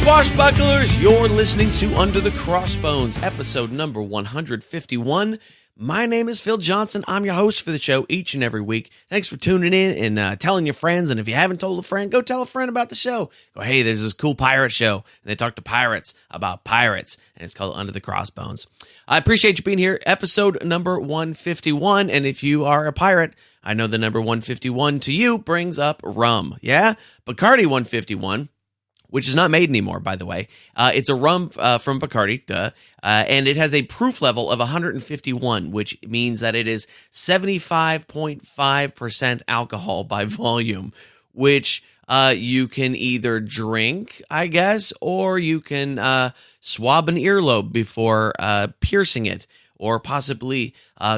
Swashbucklers, you're listening to Under the Crossbones, episode number 151. My name is Phil Johnson. I'm your host for the show each and every week. Thanks for tuning in and telling your friends. And if you haven't told a friend, go tell a friend about the show. Go, hey, there's this cool pirate show. And they talk to pirates about pirates. And it's called Under the Crossbones. I appreciate you being here. Episode number 151. And if you are a pirate, I know the number 151 to you brings up rum. Yeah? Bacardi 151. Which is not made anymore, by the way. It's a rum from Bacardi, and it has a proof level of 151, which means that it is 75.5% alcohol by volume, which you can either drink, I guess, or you can swab an earlobe before piercing it, or possibly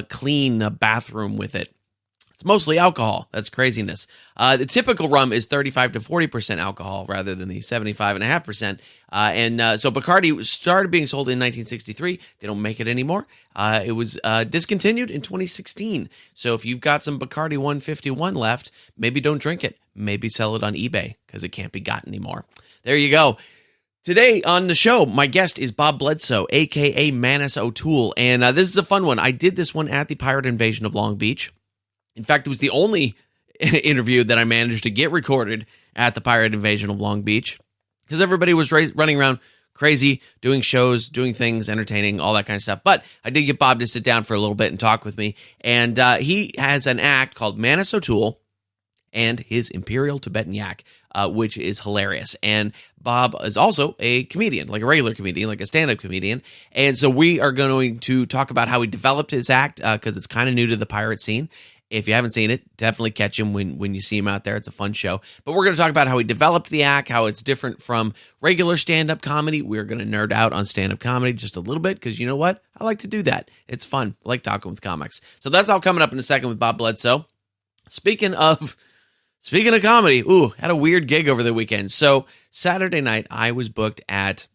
clean a bathroom with it. It's mostly alcohol. That's craziness. The typical rum is 35 to 40% alcohol rather than the 75.5%. So Bacardi started being sold in 1963. They don't make it anymore. It was discontinued in 2016. So if you've got some Bacardi 151 left, maybe don't drink it. Maybe sell it on eBay because it can't be got anymore. There you go. Today on the show, my guest is Bob Bledsoe, a.k.a. Manus O'Toole. And this is a fun one. I did this one at the Pirate Invasion of Long Beach. In fact, it was the only interview that I managed to get recorded at the Pirate Invasion of Long Beach because everybody was running around crazy, doing shows, doing things, entertaining, all that kind of stuff. But I did get Bob to sit down for a little bit and talk with me. And he has an act called Manus O'Toole and his Imperial Tibetan Yak, which is hilarious. And Bob is also a comedian, like a regular comedian, like a stand-up comedian. And so we are going to talk about how he developed his act because it's kind of new to the pirate scene. If you haven't seen it, definitely catch him when you see him out there. It's a fun show. But we're going to talk about how he developed the act, how it's different from regular stand-up comedy. We're going to nerd out on stand-up comedy just a little bit because you know what? I like to do that. It's fun. I like talking with comics. So that's all coming up in a second with Bob Bledsoe. Speaking of comedy, had a weird gig over the weekend. So Saturday night, I was booked at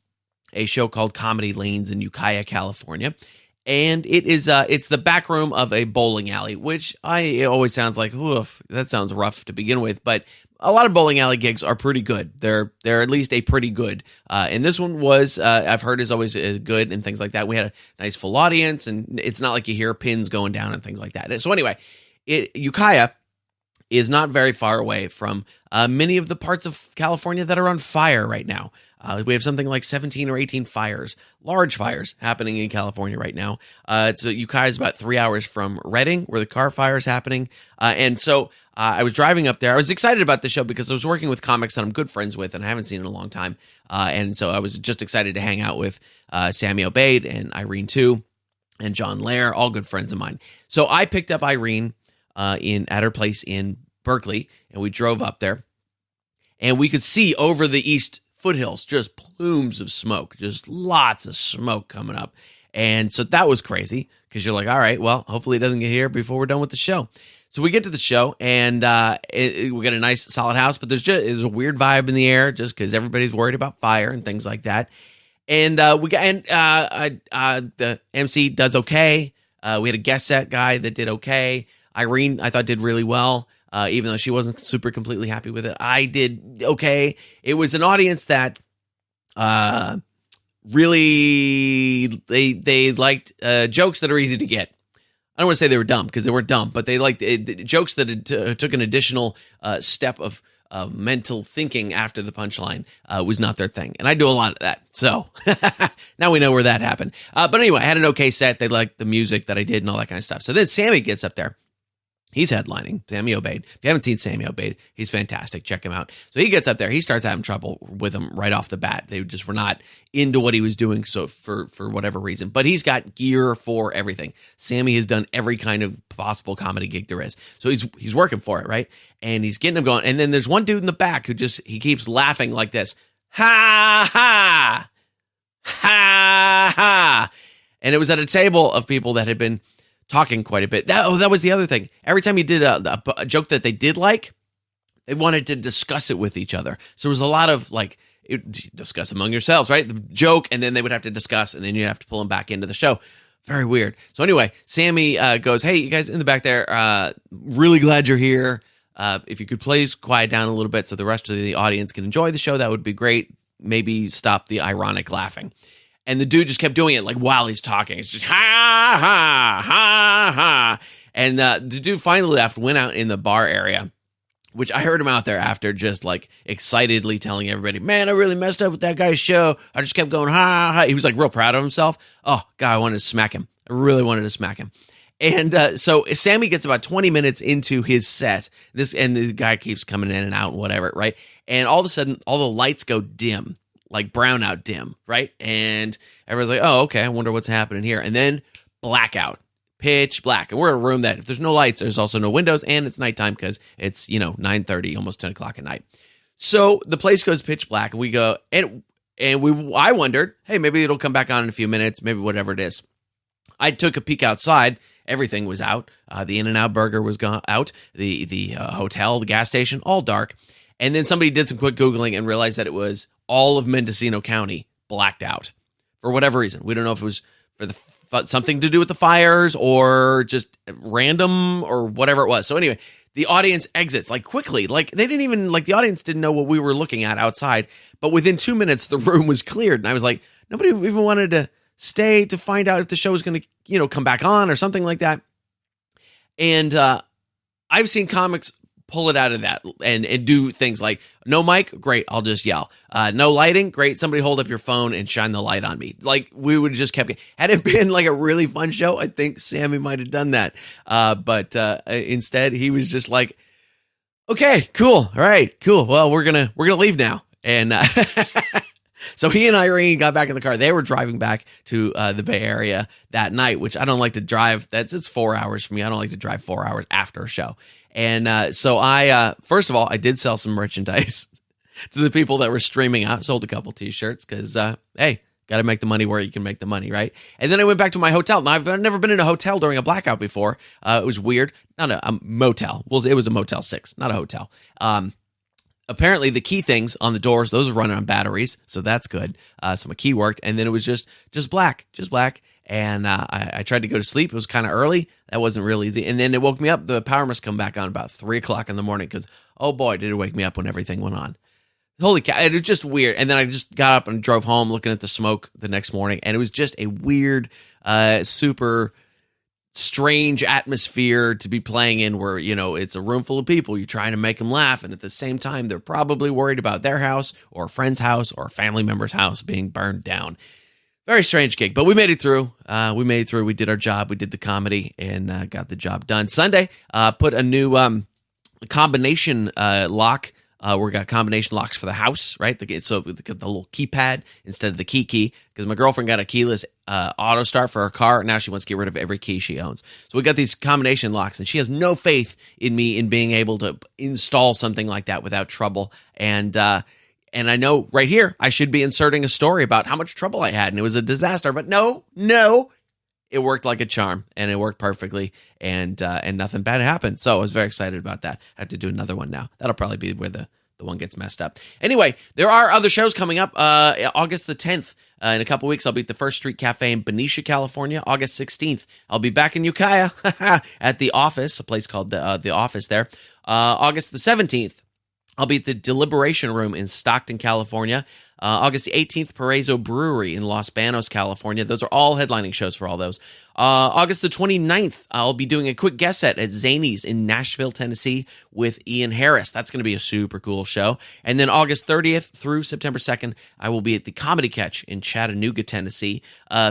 a show called Comedy Lanes in Ukiah, California. And it's the back room of a bowling alley, which it always sounds like, oof, that sounds rough to begin with. But a lot of bowling alley gigs are pretty good. They're at least a pretty good. And this one was, I've heard, is always good and things like that. We had a nice full audience, and it's not like you hear pins going down and things like that. So anyway, Ukiah is not very far away from many of the parts of California that are on fire right now. We have something like 17 or 18 fires, large fires happening in California right now. Ukiah is about 3 hours from Redding, where the car fire is happening. And so I was driving up there. I was excited about the show because I was working with comics that I'm good friends with and I haven't seen in a long time. And so I was just excited to hang out with Sammy Obeid and Irene too, and John Lair, all good friends of mine. So I picked up Irene at her place in Berkeley, and we drove up there. And we could see over the east foothills, just plumes of smoke, just lots of smoke coming up. And so that was crazy because you're like, all right, well, hopefully it doesn't get here before we're done with the show. So we get to the show and we get a nice solid house, but there's a weird vibe in the air just because everybody's worried about fire and things like that. And the MC does okay. We had a guest set guy that did okay. Irene, I thought, did really well. Even though she wasn't super completely happy with it, I did okay. It was an audience that really they liked jokes that are easy to get. I don't want to say they were dumb because they weren't dumb, but they liked jokes that took an additional step of mental thinking after the punchline was not their thing. And I do a lot of that. So now we know where that happened. But anyway, I had an okay set. They liked the music that I did and all that kind of stuff. So then Sammy gets up there. He's headlining, Sammy Obeid. If you haven't seen Sammy Obeid, he's fantastic. Check him out. So he gets up there. He starts having trouble with him right off the bat. They just were not into what he was doing, so for whatever reason. But he's got gear for everything. Sammy has done every kind of possible comedy gig there is. So he's working for it, right? And he's getting them going. And then there's one dude in the back who he keeps laughing like this. Ha, ha, ha, ha. And it was at a table of people that had been talking quite a bit. That was the other thing. Every time you did a joke that they did like, they wanted to discuss it with each other. So there was a lot of discuss among yourselves, right? The joke, and then they would have to discuss, and then you'd have to pull them back into the show. Very weird. So anyway, Sammy goes, hey, you guys in the back there, really glad you're here. If you could please quiet down a little bit so the rest of the audience can enjoy the show, that would be great. maybe stop the ironic laughing. And the dude just kept doing it like while he's talking. It's just ha, ha, ha, ha. And the dude finally left, went out in the bar area, which I heard him out there after just like excitedly telling everybody, man, I really messed up with that guy's show. I just kept going, ha, ha. He was like real proud of himself. Oh, God, I wanted to smack him. I really wanted to smack him. And so Sammy gets about 20 minutes into his set. This guy keeps coming in and out and whatever, right? And all of a sudden, all the lights go dim, like brownout dim, right? And everyone's like, oh, okay, I wonder what's happening here. And then blackout, pitch black. And we're in a room that if there's no lights, there's also no windows, and it's nighttime because it's, 9:30, almost 10 o'clock at night. So the place goes pitch black, and we go, I wondered, hey, maybe it'll come back on in a few minutes, maybe whatever it is. I took a peek outside. Everything was out. The In-N-Out Burger was out. The hotel, the gas station, all dark. And then somebody did some quick Googling and realized that it was all of Mendocino County blacked out for whatever reason. We don't know if it was for something to do with the fires or just random or whatever it was. So anyway, the audience exits like quickly. Like they didn't even the audience didn't know what we were looking at outside. But within 2 minutes, the room was cleared. And I was like, nobody even wanted to stay to find out if the show was going to, come back on or something like that. And I've seen comics pull it out of that and do things like, no mic, great, I'll just yell. No lighting, great, somebody hold up your phone and shine the light on me. Like, we would have just kept, had it been like a really fun show, I think Sammy might have done that. But instead, he was just like, okay, cool, all right, cool, well, we're gonna leave now. And so he and Irene got back in the car. They were driving back to the Bay Area that night, which I don't like to drive. It's 4 hours for me. I don't like to drive 4 hours after a show. And so I, first of all, I did sell some merchandise to the people that were streaming out. Sold a couple T-shirts because, hey, got to make the money where you can make the money, right? And then I went back to my hotel. Now, I've never been in a hotel during a blackout before. It was weird. Not a motel. Well, it was a Motel 6, not a hotel. Apparently, the key things on the doors, those are running on batteries, so that's good. So my key worked, and then it was just black. And I tried to go to sleep. It was kind of early. That wasn't real easy. And then it woke me up. The power must come back on about 3 o'clock in the morning because, oh boy, did it wake me up when everything went on. Holy cow, it was just weird. And then I just got up and drove home looking at the smoke the next morning, and it was just a weird, super strange atmosphere to be playing in where, it's a room full of people. You're trying to make them laugh, and at the same time, they're probably worried about their house or a friend's house or a family member's house being burned down. Very strange gig, but we made it through. We did our job. We did the comedy and got the job done. Sunday, put a new combination lock. We got combination locks for the house, right? So the little keypad instead of the key, because my girlfriend got a keyless auto start for her car. Now she wants to get rid of every key she owns. So we got these combination locks, and she has no faith in me in being able to install something like that without trouble. And I know right here, I should be inserting a story about how much trouble I had, and it was a disaster. But no, it worked like a charm, and it worked perfectly, and nothing bad happened. So I was very excited about that. I have to do another one now. That'll probably be where the one gets messed up. Anyway, there are other shows coming up. August the 10th, in a couple weeks, I'll be at the First Street Cafe in Benicia, California. August 16th, I'll be back in Ukiah at The Office, a place called The Office there. August the 17th, I'll be at the Deliberation Room in Stockton, California. August the 18th, Paraiso Brewery in Los Banos, California. Those are all headlining shows for all those. August the 29th, I'll be doing a quick guest set at Zany's in Nashville, Tennessee with Ian Harris. That's going to be a super cool show. And then August 30th through September 2nd, I will be at the Comedy Catch in Chattanooga, Tennessee,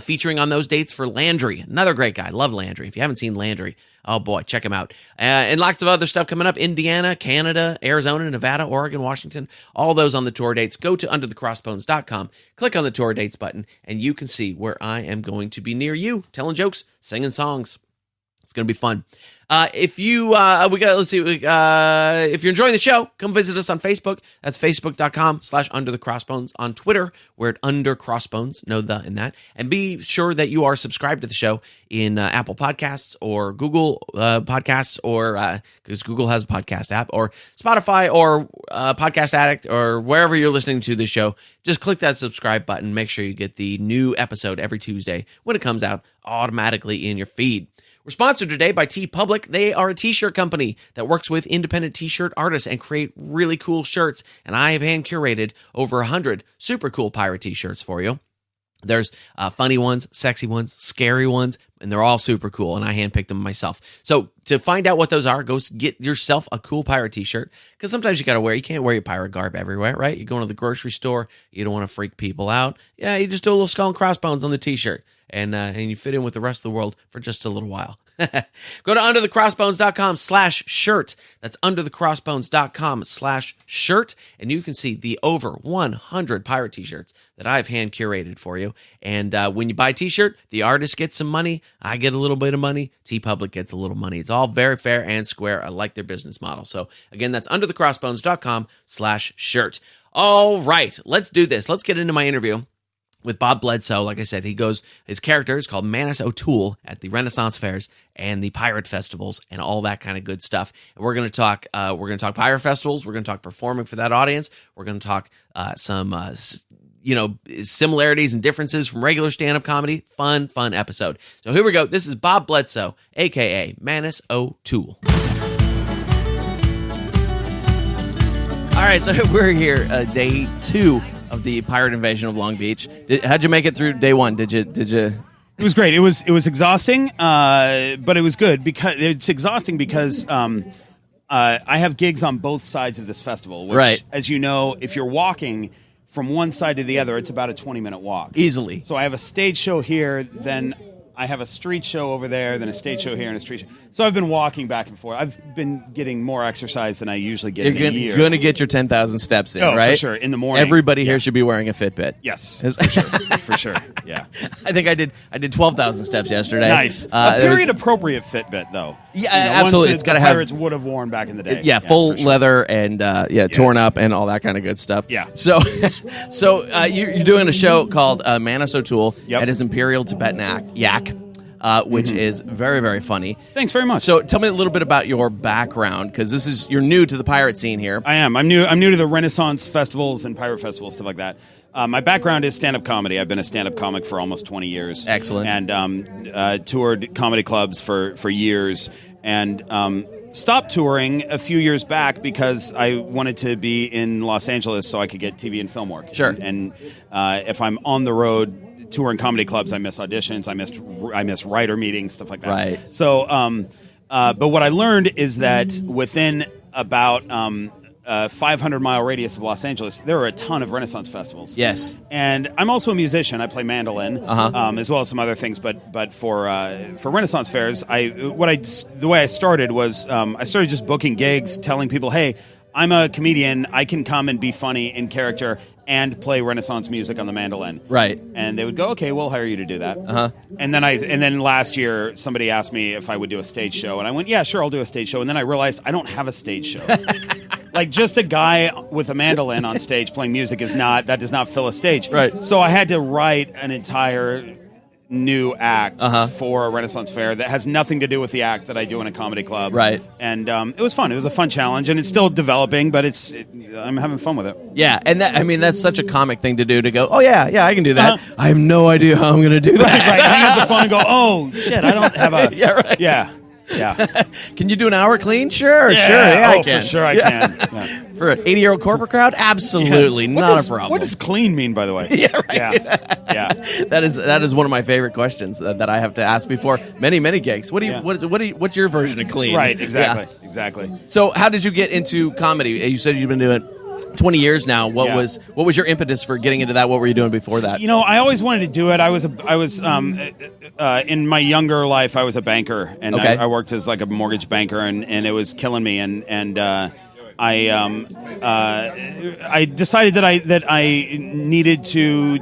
featuring on those dates for Landry. Another great guy. Love Landry. If you haven't seen Landry, oh boy, check him out. And lots of other stuff coming up. Indiana, Canada, Arizona, Nevada, Oregon, Washington. All those on the tour dates. Go to underthecrossbones.com, click on the tour dates button, and you can see where I am going to be near you, telling jokes, singing songs. It's going to be fun. If you're enjoying the show, come visit us on Facebook. That's facebook.com/underthecrossbones. On Twitter, we're at undercrossbones. No the in that. And be sure that you are subscribed to the show in Apple Podcasts or Google Podcasts, or because Google has a podcast app, or Spotify, or Podcast Addict, or wherever you're listening to the show. Just click that subscribe button. Make sure you get the new episode every Tuesday when it comes out automatically in your feed. We're sponsored today by TeePublic. They are a t-shirt company that works with independent t-shirt artists and create really cool shirts. And I have hand curated over 100 super cool pirate t-shirts for you. There's funny ones, sexy ones, scary ones, and they're all super cool, and I handpicked them myself. So to find out what those are, go get yourself a cool pirate t-shirt, because sometimes you can't wear your pirate garb everywhere, right? You're going to the grocery store, you don't want to freak people out. Yeah, you just do a little skull and crossbones on the t-shirt, and you fit in with the rest of the world for just a little while. Go to underthecrossbones.com/shirt. That's underthecrossbones.com/shirt. And you can see the over 100 pirate t-shirts that I've hand curated for you. And when you buy a t-shirt, the artist gets some money. I get a little bit of money. TeePublic gets a little money. It's all very fair and square. I like their business model. So again, that's underthecrossbones.com/shirt. All right, let's do this. Let's get into my interview with Bob Bledsoe. Like I said, his character is called Manus O'Toole at the Renaissance fairs and the pirate festivals and all that kind of good stuff. And we're going to talk pirate festivals. We're going to talk performing for that audience. We're going to talk some similarities and differences from regular stand-up comedy. Fun episode. So here we go. This is Bob Bledsoe, aka Manus O'Toole. All right, so we're here, day 2 of the pirate invasion of Long Beach. How'd you make it through day 1? Did you? It was great. It was exhausting, but it was good because it's exhausting because I have gigs on both sides of this festival. Which, right. As you know, if you're walking from one side to the other, it's about a 20-minute walk. Easily. So I have a stage show here, then I have a street show over there, then a stage show here, and a street show. So I've been walking back and forth. I've been getting more exercise than I usually get in a year. You're going to get your 10,000 steps in, right? For sure. In the morning. Everybody here should be wearing a Fitbit. Yes, for sure. For sure. Yeah. I think I did 12,000 steps yesterday. Nice. A period-appropriate Fitbit, though. Yeah, absolutely. It's got to have pirates would have worn back in the day. Yeah, full leather and torn up and all that kind of good stuff. Yeah. So you're doing a show called Manus O'Toole at his Imperial Tibetan Yak. Which is very, very funny. Thanks very much. So tell me a little bit about your background, because you're new to the pirate scene here. I am. I'm new to the Renaissance festivals and pirate festivals, stuff like that. My background is stand-up comedy. I've been a stand-up comic for almost 20 years. Excellent. And toured comedy clubs for years. And stopped touring a few years back because I wanted to be in Los Angeles so I could get TV and film work. Sure. And if I'm on the road touring comedy clubs, I miss auditions, I miss writer meetings, stuff like that. Right. So, but what I learned is that within about 500-mile radius of Los Angeles, there are a ton of Renaissance festivals. Yes. And I'm also a musician. I play mandolin, as well as some other things. But for Renaissance fairs, the way I started was I started just booking gigs, telling people, hey, I'm a comedian. I can come and be funny in character and play Renaissance music on the mandolin. Right. And they would go, okay, we'll hire you to do that. Uh-huh. And then last year, somebody asked me if I would do a stage show. And I went, yeah, sure, I'll do a stage show. And then I realized I don't have a stage show. Like, just a guy with a mandolin on stage playing music does not fill a stage. Right. So I had to write an entire new act for a Renaissance fair that has nothing to do with the act that I do in a comedy club. Right. And it was fun. It was a fun challenge, and it's still developing, but I'm having fun with it. Yeah, and that's such a comic thing to do, to go, oh, yeah, I can do that. I have no idea how I'm going to do that. Right. Hang up the phone and go, oh, shit, I don't have a... Yeah, right. Yeah. Can you do an hour clean? Sure. Yeah, I can. For sure I can. Yeah. For an 80-year-old corporate crowd? Absolutely, not a problem. What does clean mean, by the way? Yeah, right. Yeah. That is one of my favorite questions that I have to ask before many gigs. What's your version of clean? Right, exactly. So how did you get into comedy? You said you've been doing it 20 years now. What was your impetus for getting into that? What were you doing before that? You know, I always wanted to do it. I was in my younger life, I was a banker, and I worked as like a mortgage banker, and it was killing me, and I decided that I needed to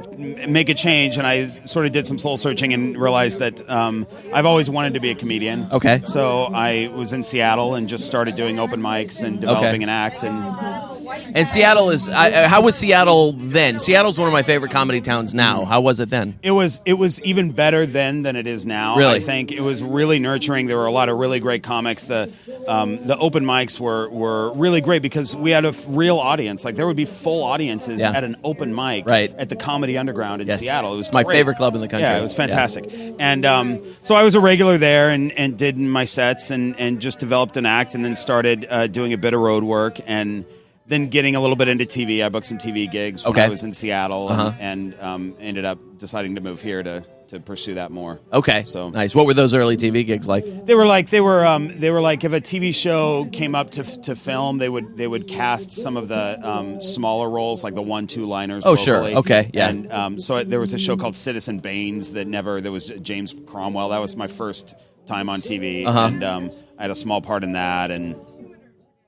make a change, and I sort of did some soul searching and realized that I've always wanted to be a comedian. Okay. So I was in Seattle and just started doing open mics and developing an act, and And Seattle is. How was Seattle then? Seattle's one of my favorite comedy towns now. How was it then? It was even better then than it is now. Really? I think it was really nurturing. There were a lot of really great comics. The open mics were really great because we had a real audience. Like there would be full audiences at an open mic at the Comedy Underground in Seattle. It was my great. favorite club in the country. Yeah, it was fantastic. And so I was a regular there and did my sets and just developed an act and then started doing a bit of road work and then getting a little bit into TV. I booked some TV gigs when I was in Seattle and ended up deciding to move here to pursue that more. Okay, so nice. What were those early TV gigs like? They were like if a TV show came up to film, they would cast some of the smaller roles, like the 1-2 liners. Oh, locally. sure. Okay, yeah. And so there was a show called Citizen Baines there was James Cromwell. That was my first time on TV, and I had a small part in that, and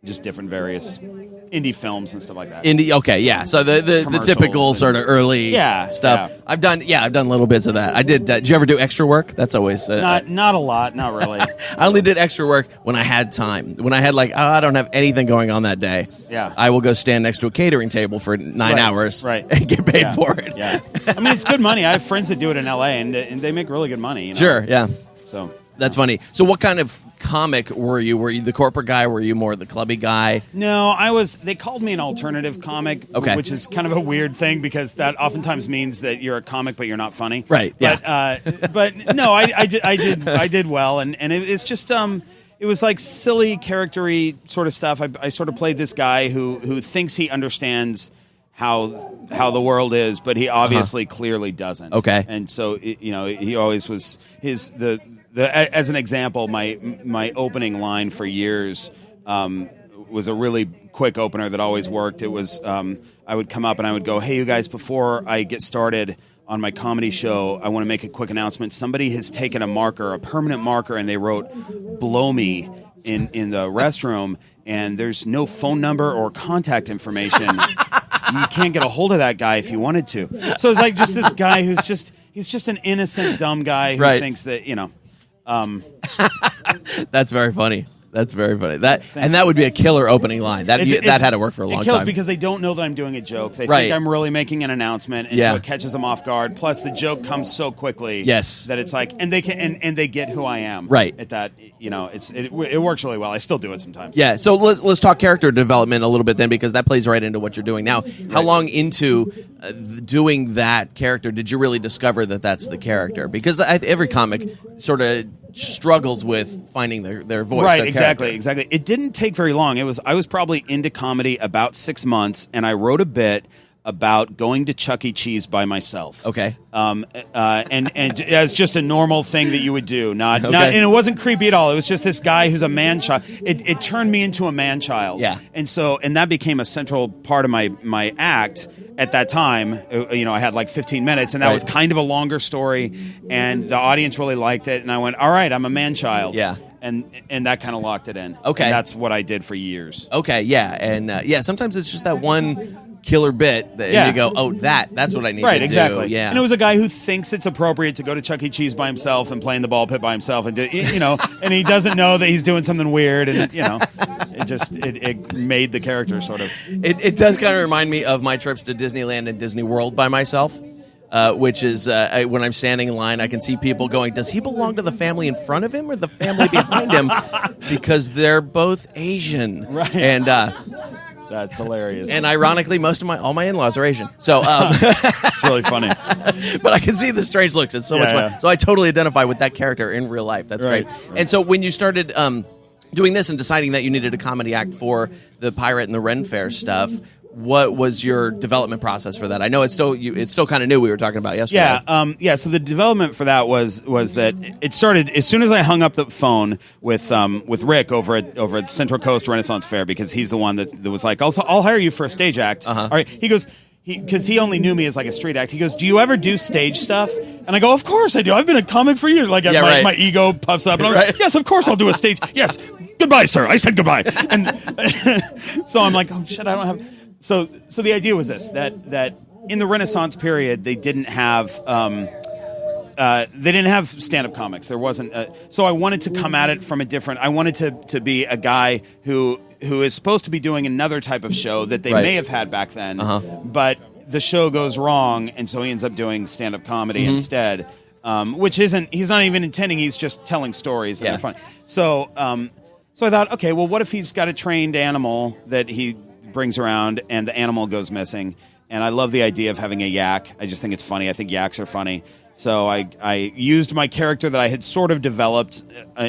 just different various indie films and stuff like that. Okay, yeah. So the typical sort of early stuff. Yeah. I've done little bits of that. I did. Did you ever do extra work? That's always not a lot, not really. I only did extra work when I had time. When I had I don't have anything going on that day. Yeah. I will go stand next to a catering table for 9 hours and get paid for it. Yeah. I mean, it's good money. I have friends that do it in LA and they make really good money. You know? Sure. Yeah. So that's funny. So what kind of comic were you? Were you the corporate guy? Were you more the clubby guy? No, they called me an alternative comic, which is kind of a weird thing because that oftentimes means that you're a comic but you're not funny. Right. But no, I did well, and it's just it was like silly character-y sort of stuff. I sort of played this guy who thinks he understands how the world is, but he obviously clearly doesn't. Okay. And so he always was as an example, my opening line for years was a really quick opener that always worked. It was I would come up and I would go, "Hey, you guys, before I get started on my comedy show, I want to make a quick announcement. Somebody has taken a permanent marker, and they wrote 'blow me' in the restroom, and there's no phone number or contact information. You can't get a hold of that guy if you wanted to." So it's like just this guy he's just an innocent, dumb guy who thinks that, That's very funny. That's very funny. That would be a killer opening line. That had to work for a long time. It kills because they don't know that I'm doing a joke. They think I'm really making an announcement, and so it catches them off guard. Plus, the joke comes so quickly that it's like, and they can and they get who I am. Right. At that, it works really well. I still do it sometimes. Yeah. So let's talk character development a little bit then, because that plays right into what you're doing now. How long into doing that character did you really discover that that's the character? Because every comic sort of struggles with finding their voice. Right, their exactly. It didn't take very long. I was probably into comedy about 6 months, and I wrote a bit about going to Chuck E. Cheese by myself. Okay. And as just a normal thing that you would do, not and it wasn't creepy at all. It was just this guy who's a man child. It turned me into a man child. Yeah. And that became a central part of my act at that time. I had like 15 minutes, and that was kind of a longer story, and the audience really liked it. And I went, all right, I'm a man child. Yeah. And that kind of locked it in. Okay. And that's what I did for years. Okay. Yeah. And sometimes it's just that one killer bit and you go, oh, that's what I need to exactly. do. Yeah. And it was a guy who thinks it's appropriate to go to Chuck E. Cheese by himself and play in the ball pit by himself, and and he doesn't know that he's doing something weird, and it made the character sort of. It does kind of remind me of my trips to Disneyland and Disney World by myself. Which is when I'm standing in line, I can see people going, does he belong to the family in front of him or the family behind him? Because they're both Asian. Right. And that's hilarious. And ironically, all my in-laws are Asian. So it's really funny. But I can see the strange looks. It's so much fun. So I totally identify with that character in real life. That's great. And so when you started doing this and deciding that you needed a comedy act for the pirate and the Ren Faire stuff, what was your development process for that? I know it's still kind of new. We were talking about yesterday. Yeah. So the development for that was that it started as soon as I hung up the phone with Rick over at Central Coast Renaissance Fair, because he's the one that was like, I'll hire you for a stage act. All right. He goes, because he only knew me as like a street act. He goes, do you ever do stage stuff? And I go, of course I do. I've been a comic for years. Like my ego puffs up, and I'm like, yes, of course I'll do a stage. Yes, goodbye, sir. I said goodbye. And so I'm like, oh shit, I don't have. So the idea was this, that in the Renaissance period they didn't have stand-up comics. There wasn't so I wanted to come at it from a different. I wanted to be a guy who who is supposed to be doing another type of show that they Right. may have had back then, but the show goes wrong, and so he ends up doing stand-up comedy instead, which isn't. He's not even intending. He's just telling stories and they're fun. So, so I thought, okay, well, what if he's got a trained animal that he brings around, and the animal goes missing? And I love the idea of having a yak. I just think it's funny. I think yaks are funny. So I used my character that I had sort of developed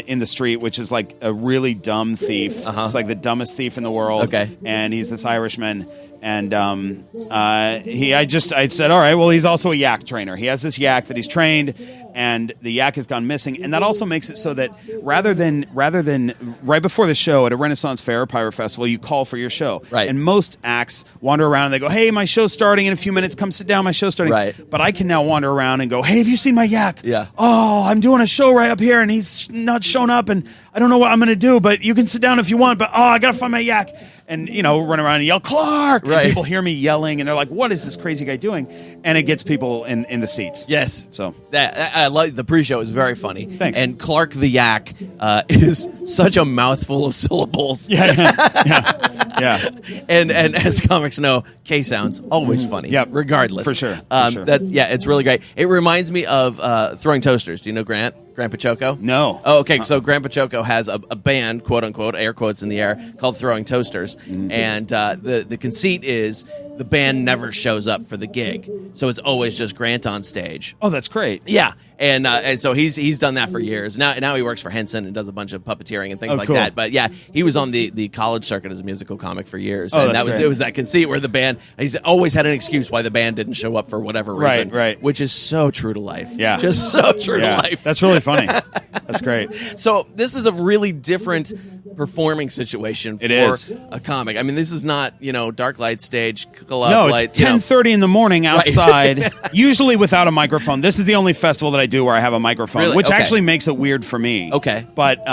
in the street, which is like a really dumb thief. It's like the dumbest thief in the world. Okay. And he's this Irishman. And I said, all right, well, he's also a yak trainer. He has this yak that he's trained, and the yak has gone missing. And that also makes it so that rather than right before the show at a Renaissance Fair or Pirate Festival, you call for your show. Right. And most acts wander around and they go, hey, my show's starting in a few minutes. Come sit down. My show's starting. Right. But I can now wander around and go, hey, have you seen my yak? Yeah. Oh, I'm doing a show right up here, and he's not shown up, and I don't know what I'm going to do, but you can sit down if you want, but I got to find my yak. And, run around and yell, Clark! Right. And people hear me yelling, and they're like, what is this crazy guy doing? And it gets people in the seats. Yes. So I like the pre-show is very funny. Thanks. And Clark the Yak is such a mouthful of syllables. Yeah. And as comics know, K sounds always funny. Yep. Regardless. For sure. It's really great. It reminds me of Throwing Toasters. Do you know Grant Pachoco? No. Oh, okay. So Grant Pachoco has a band, quote unquote, air quotes in the air, called Throwing Toasters, and the conceit is the band never shows up for the gig, so it's always just Grant on stage. Oh, that's great. Yeah, and so he's done that for years. Now he works for Henson and does a bunch of puppeteering and things like cool. that. But yeah, he was on the college circuit as a musical comic for years. Oh, and that's great. it was that conceit where the band, he's always had an excuse why the band didn't show up for whatever reason. Right. Which is so true to life. Yeah. Just so true to life. That's really funny. That's great. So this is a really different performing situation for a comic. I mean, this is not, dark light stage, club No, lights. it's 10:30 in the morning outside, usually without a microphone. This is the only festival that I do where I have a microphone, Really? which Okay. actually makes it weird for me. Okay. But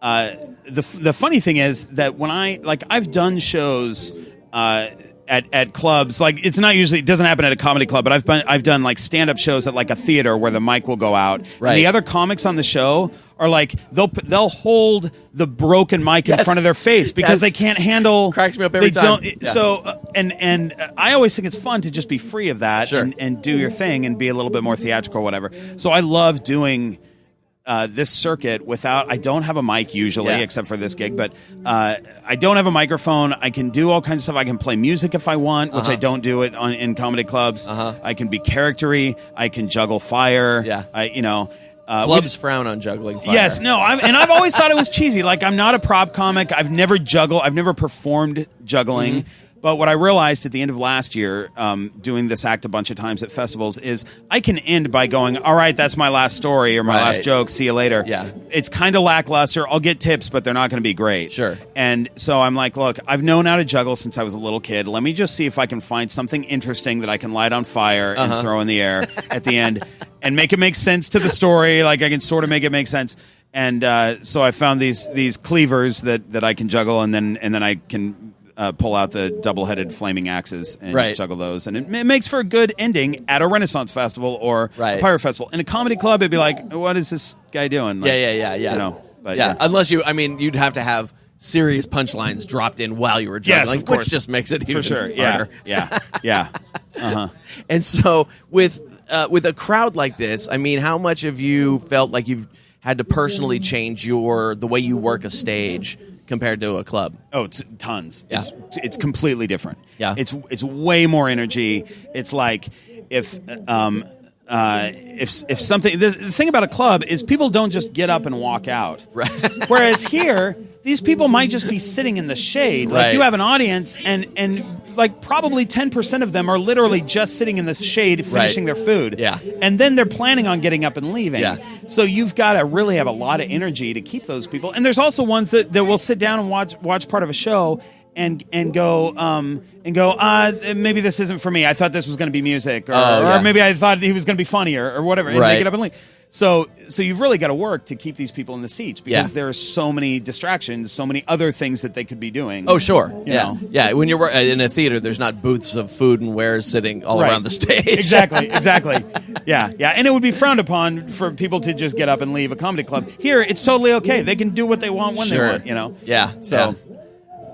the funny thing is that when I've done shows at clubs, like it doesn't happen at a comedy club, but I've done like stand-up shows at like a theater where the mic will go out. Right. And the other comics on the show are like they'll hold the broken mic in front of their face because they can't handle. Cracks me up every time. Yeah. So and I always think it's fun to just be free of that Sure. and do your thing and be a little bit more theatrical or whatever. So I love doing this circuit without. I don't have a mic usually, except for this gig, but I don't have a microphone. I can do all kinds of stuff. I can play music if I want, which I don't do it in comedy clubs. I can be charactery. I can juggle fire. Yeah. Clubs frown on juggling fire. Yes, no, I've always thought it was cheesy. Like, I'm not a prop comic. I've never performed juggling. But what I realized at the end of last year, doing this act a bunch of times at festivals, is I can end by going, all right, that's my last story or my last joke. See you later. Yeah. It's kind of lackluster. I'll get tips, but they're not going to be great. Sure. And so I'm like, look, I've known how to juggle since I was a little kid. Let me just see if I can find something interesting that I can light on fire and throw in the air at the end and make it make sense to the story. Like, I can sort of make it make sense. And so I found these cleavers that I can juggle, and then I can pull out the double-headed flaming axes and juggle those. And it makes for a good ending at a Renaissance festival or a pirate festival. In a comedy club, it'd be like, what is this guy doing? Like, Yeah. But Unless you'd have to have serious punchlines dropped in while you were juggling, Yes, of course. which just makes it even for sure. harder. Yeah. And so with a crowd like this, I mean, how much have you felt like you've had to personally change the way you work a stage compared to a club? Oh, it's tons. Yeah. It's completely different. Yeah. It's way more energy. It's like if something. The thing about a club is people don't just get up and walk out. Right. Whereas here, these people might just be sitting in the shade. Like, you have an audience, and like probably 10% of them are literally just sitting in the shade finishing their food. Yeah. And then they're planning on getting up and leaving. Yeah. So you've got to really have a lot of energy to keep those people. And there's also ones that will sit down and watch part of a show and go maybe this isn't for me. I thought this was going to be music, or maybe I thought he was going to be funnier or whatever. And they get up and leave. So you've really got to work to keep these people in the seats because there are so many distractions, so many other things that they could be doing. Oh, sure. You know? Yeah. When you're in a theater, there's not booths of food and wares sitting all around the stage. Exactly. Yeah. And it would be frowned upon for people to just get up and leave a comedy club. Here, it's totally okay. They can do what they want when they want, you know? Yeah. So...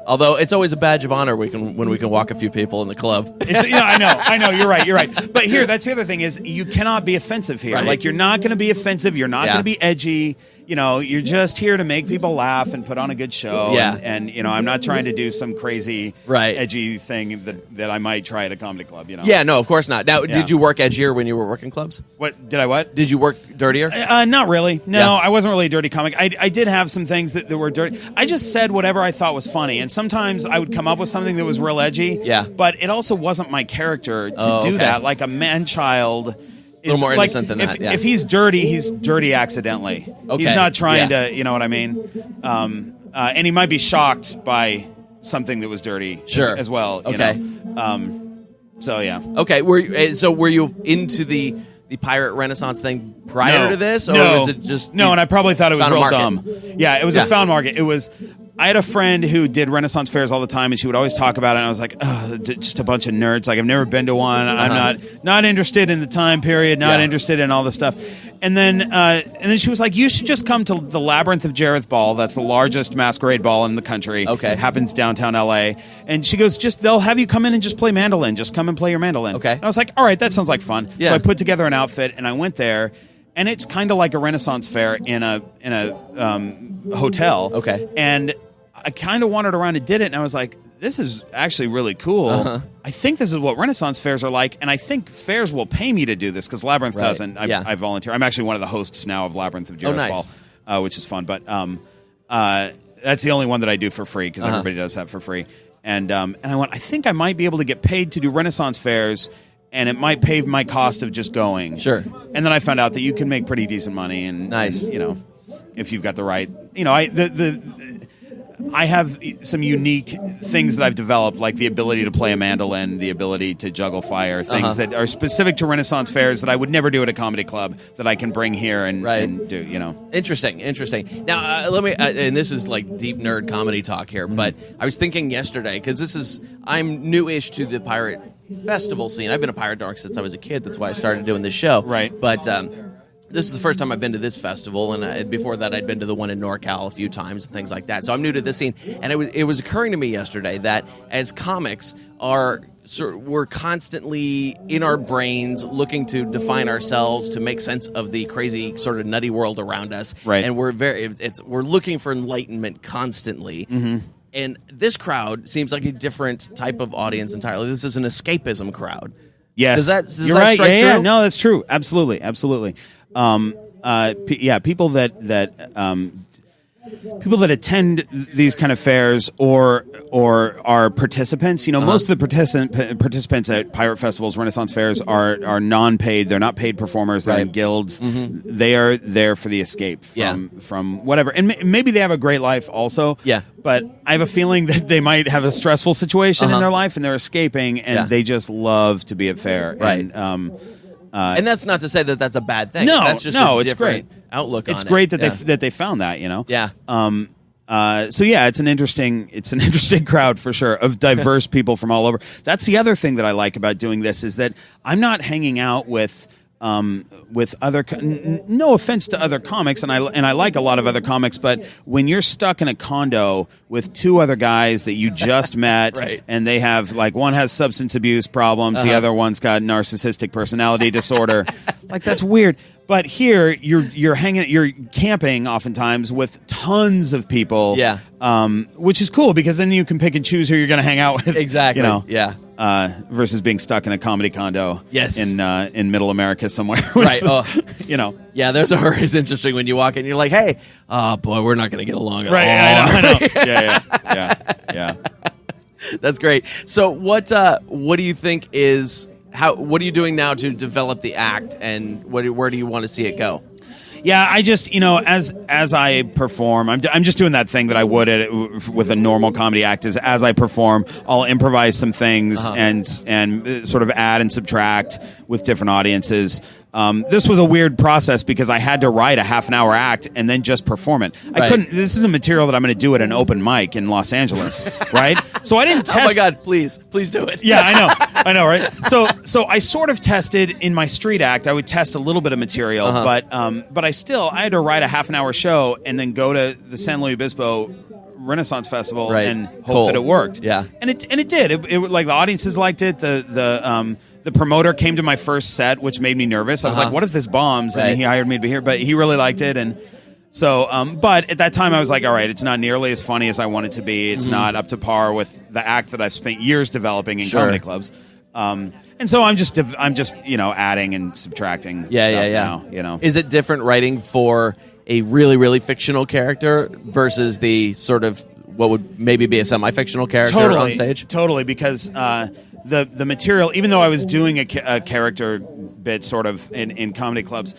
Although it's always a badge of honor when we can walk a few people in the club. I know. You're right. But here, that's the other thing is you cannot be offensive here. Right. Like, you're not going to be offensive. You're not going to be edgy. You're just here to make people laugh and put on a good show. Yeah. And I'm not trying to do some crazy, edgy thing that I might try at a comedy club. Yeah, no, of course not. Now, did you work edgier when you were working clubs? What did I? What did you work dirtier? Not really. No, I wasn't really a dirty comic. I did have some things that were dirty. I just said whatever I thought was funny, and sometimes I would come up with something that was real edgy. Yeah. But it also wasn't my character to do that. Like a man-child. A little more innocent than that. Yeah. If he's dirty accidentally. Okay. He's not trying to. You know what I mean? And he might be shocked by something that was dirty. Sure. As well. Okay. So yeah. Okay. Were you into the pirate Renaissance thing prior to this, or was it just no? And I probably thought it was real dumb. Yeah, it was a found market. It was. I had a friend who did Renaissance fairs all the time, and she would always talk about it. And I was like, oh, just a bunch of nerds. Like, I've never been to one. I'm not interested in the time period. Not interested in all this stuff. And then she was like, you should just come to the Labyrinth of Jareth Ball. That's the largest masquerade ball in the country. Okay, it happens downtown L.A. And she goes, they'll have you come in and just play mandolin. Just come and play your mandolin. Okay. And I was like, all right, that sounds like fun. Yeah. So I put together an outfit and I went there. And it's kind of like a Renaissance fair in a hotel. Okay. And I kind of wandered around and did it, and I was like, this is actually really cool. I think this is what Renaissance fairs are like, and I think fairs will pay me to do this, because Labyrinth doesn't. I volunteer. I'm actually one of the hosts now of Labyrinth of Jareth Ball, which is fun. But that's the only one that I do for free, because everybody does that for free. And I went, I think I might be able to get paid to do Renaissance fairs, and it might pay my cost of just going. Sure. And then I found out that you can make pretty decent money, and if you've got the right, I have some unique things that I've developed, like the ability to play a mandolin, the ability to juggle fire, things that are specific to Renaissance fairs that I would never do at a comedy club that I can bring here and do, Interesting. Now, let me, and this is like deep nerd comedy talk here, but I was thinking yesterday, because I'm newish to the pirate festival scene. I've been a pirate dork since I was a kid. That's why I started doing this show. Right. But, this is the first time I've been to this festival, and before that I'd been to the one in NorCal a few times and things like that. So I'm new to this scene, and it was occurring to me yesterday that as comics we're constantly in our brains looking to define ourselves, to make sense of the crazy sort of nutty world around us, right? And we're looking for enlightenment constantly. Mm-hmm. And this crowd seems like a different type of audience entirely. This is an escapism crowd. Yes, does you're that right. strike true? Yeah, no, that's true. Absolutely. People people that attend these kind of fairs or are participants. Most of the participants at pirate festivals, Renaissance fairs are non-paid. They're not paid performers. They're in guilds. Mm-hmm. They are there for the escape from whatever. And maybe they have a great life also. Yeah. But I have a feeling that they might have a stressful situation in their life, and they're escaping, and they just love to be at fair. Right. And that's not to say that that's a bad thing. No, that's just no, a it's different great. Outlook it's on great it. that they found that, Yeah. So yeah, it's an interesting crowd for sure, of diverse people from all over. That's the other thing that I like about doing this, is that I'm not hanging out with other. No offense to other comics, and I like a lot of other comics, but when you're stuck in a condo with two other guys that you just met, right. and they have, like, one has substance abuse problems, the other one's got narcissistic personality disorder, like, that's weird. But here, you're camping oftentimes with tons of people, which is cool, because then you can pick and choose who you're going to hang out with. Exactly. Versus being stuck in a comedy condo. Yes. In Middle America somewhere. Right. Yeah. There's it's interesting when you walk in. You're like, hey, oh boy, we're not going to get along at all. I know. Yeah. That's great. So what do you think is? What are you doing now to develop the act, and where do you want to see it go? Yeah, I just, as I perform, I'm just doing that thing that I would with a normal comedy act. Is as I perform, I'll improvise some things and sort of add and subtract with different audiences. This was a weird process because I had to write a half-an-hour act and then just perform it. I couldn't. This is a material that I'm going to do at an open mic in Los Angeles, right? So I didn't test. Oh my God! Please do it. Yeah, I know, right? So I sort of tested in my street act. I would test a little bit of material, but I had to write a half-an-hour show and then go to the San Luis Obispo Renaissance Festival Right. and hope Cool. that it worked. Yeah. and it did. It like the audiences liked it. The promoter came to my first set, which made me nervous. I was like, what if this bombs? Right. And he hired me to be here, but he really liked it. And so, but at that time I was like, all right, it's not nearly as funny as I want it to be. It's not up to par with the act that I've spent years developing in comedy clubs. And so I'm just adding and subtracting stuff now, Is it different writing for a really, really fictional character versus the sort of what would maybe be a semi-fictional character on stage? Totally, because the material, even though I was doing a character bit sort of in comedy clubs,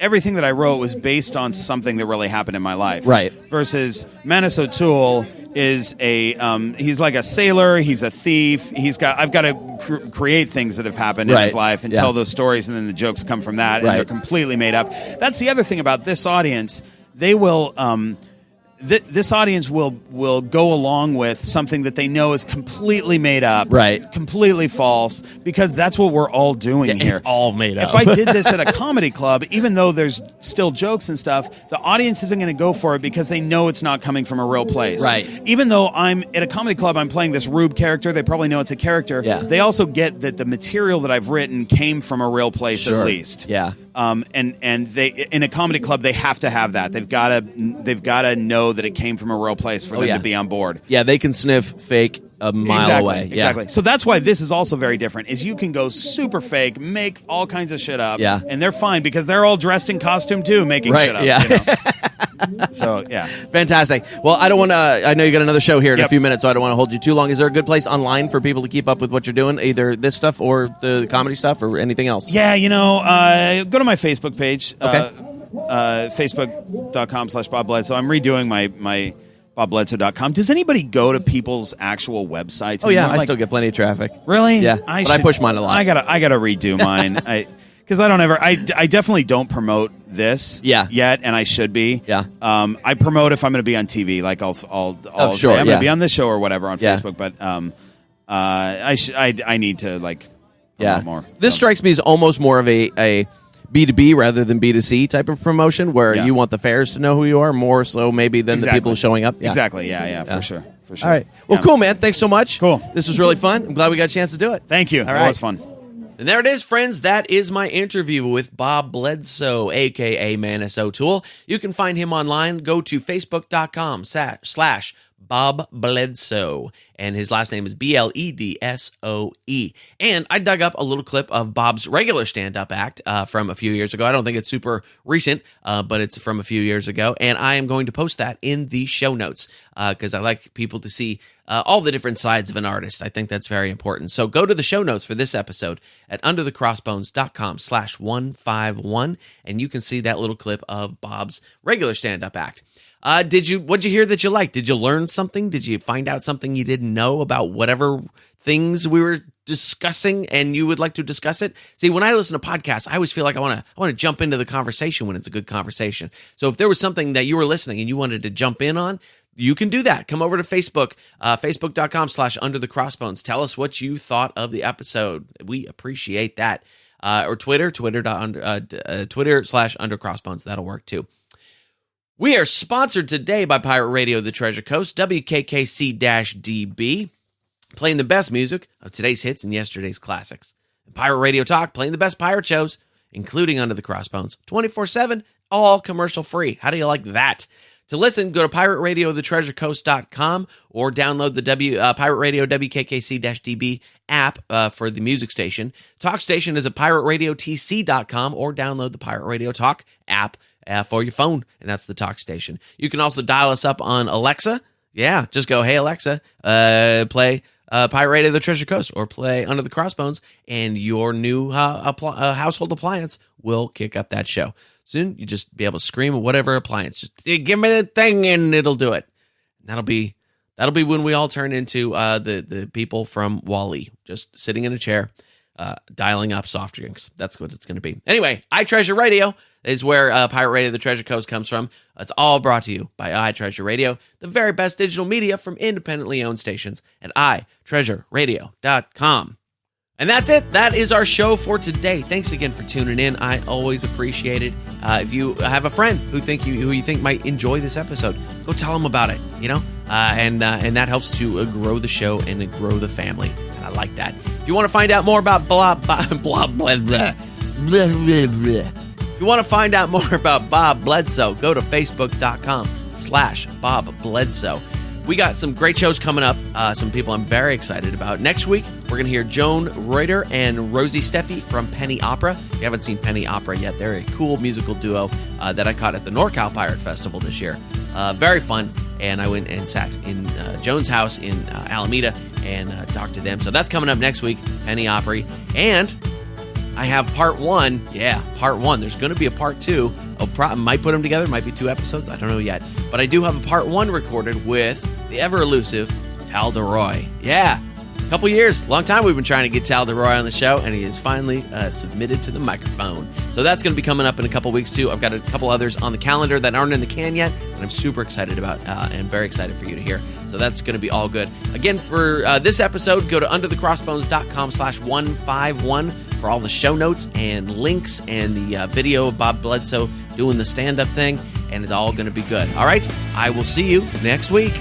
everything that I wrote was based on something that really happened in my life. Right. Versus Manus O'Toole is he's like a sailor, he's a thief, I've got to create things that have happened in his life and tell those stories, and then the jokes come from that, and they're completely made up. That's the other thing about this audience. They will this audience will go along with something that they know is completely made up, completely false, because that's what we're all doing here. It's all made up. If I did this at a comedy club, even though there's still jokes and stuff, the audience isn't going to go for it because they know it's not coming from a real place. Right. Even though I'm at a comedy club, I'm playing this Rube character, they probably know it's a character. Yeah. They also get that the material that I've written came from a real place at least. Yeah. And they in a comedy club they have to have that. They've got to know that it came from a real place for them to be on board. Yeah, they can sniff fake a mile away. Yeah. Exactly. So that's why this is also very different. Is you can go super fake, make all kinds of shit up, and they're fine because they're all dressed in costume too, making shit up. Yeah. You know? So yeah, fantastic. Well, I don't want to. I know you got another show here in a few minutes, so I don't want to hold you too long. Is there a good place online for people to keep up with what you're doing, either this stuff or the comedy stuff or anything else? Yeah, go to my Facebook page. Okay. Facebook.com/Bob Bledsoe. I'm redoing my BobBledsoe.com. Does anybody go to people's actual websites? Oh yeah, anymore? I still get plenty of traffic. Really? Yeah, I push mine a lot. I gotta redo mine. Because I definitely don't promote this yet, and I should be. Yeah. I promote if I'm going to be on TV. Like I'll say I'm going to be on this show or whatever on Facebook. But I need to promote more. This strikes me as almost more of a B2B rather than B2C type of promotion, where you want the fairs to know who you are more so maybe than the people showing up. Yeah. Exactly. Yeah. For sure. All right. Well, cool, man. Thanks so much. Cool. This was really fun. I'm glad we got a chance to do it. Thank you. All right. It was fun. And there it is, friends. That is my interview with Bob Bledsoe, a.k.a. Manus O'Toole. You can find him online. Go to facebook.com/Bob Bledsoe. And his last name is Bledsoe. And I dug up a little clip of Bob's regular stand-up act from a few years ago. I don't think it's super recent, but it's from a few years ago. And I am going to post that in the show notes because I like people to see all the different sides of an artist. I think that's very important. So go to the show notes for this episode at underthecrossbones.com/151, and you can see that little clip of Bob's regular stand-up act. What'd you hear that you liked? Did you learn something? Did you find out something you didn't know about whatever things we were discussing and you would like to discuss it? See, when I listen to podcasts, I always feel like I want to jump into the conversation when it's a good conversation. So if there was something that you were listening and you wanted to jump in on, you can do that. Come over to Facebook, facebook.com/underthecrossbones. Tell us what you thought of the episode. We appreciate that. Or Twitter/undercrossbones. That'll work too. We are sponsored today by Pirate Radio, The Treasure Coast, WKKC-DB, playing the best music of today's hits and yesterday's classics. And Pirate Radio Talk, playing the best pirate shows, including Under the Crossbones, 24/7, all commercial free. How do you like that? To listen, go to pirateradioTheTreasureCoast.com or download the Pirate Radio WKKC-DB app for the music station. Talk station is at pirateradiotc.com or download the Pirate Radio Talk app for your phone, and that's the talk station. You can also dial us up on Alexa. Yeah, just go, hey, Alexa, play Pirate Radio The Treasure Coast or play Under the Crossbones, and your new household appliance will kick up that show. Soon, you just be able to scream at whatever appliance. Just give me the thing, and it'll do it. That'll be when we all turn into the people from WALL-E, just sitting in a chair, dialing up soft drinks. That's what it's going to be. Anyway, I Treasure Radio is where Pirate Radio The Treasure Coast comes from. It's all brought to you by iTreasure Radio, the very best digital media from independently owned stations at iTreasureRadio.com. And that's it. That is our show for today. Thanks again for tuning in. I always appreciate it. If you have a friend who you think might enjoy this episode, go tell them about it. and that helps to grow the show and grow the family. And I like that. If you want to find out more about blah blah blah blah blah blah blah, blah. If you want to find out more about Bob Bledsoe, go to facebook.com/Bob Bledsoe. We got some great shows coming up, some people I'm very excited about. Next week, we're going to hear Joan Reuter and Rosie Steffi from Penny Opera. If you haven't seen Penny Opera yet, they're a cool musical duo that I caught at the NorCal Pirate Festival this year. Very fun, and I went and sat in Joan's house in Alameda and talked to them. So that's coming up next week, Penny Opera. And I have part one. Yeah, part one. There's going to be a part two. I might put them together. Might be 2 episodes. I don't know yet. But I do have a part one recorded with the ever-elusive Tal DeRoy. Yeah, a couple years. Long time we've been trying to get Tal DeRoy on the show, and he is finally submitted to the microphone. So that's going to be coming up in a couple weeks, too. I've got a couple others on the calendar that aren't in the can yet, and I'm super excited about and very excited for you to hear. So that's going to be all good. Again, for this episode, go to underthecrossbones.com/151 for all the show notes and links and the video of Bob Bledsoe doing the stand-up thing, and it's all going to be good. All right, I will see you next week.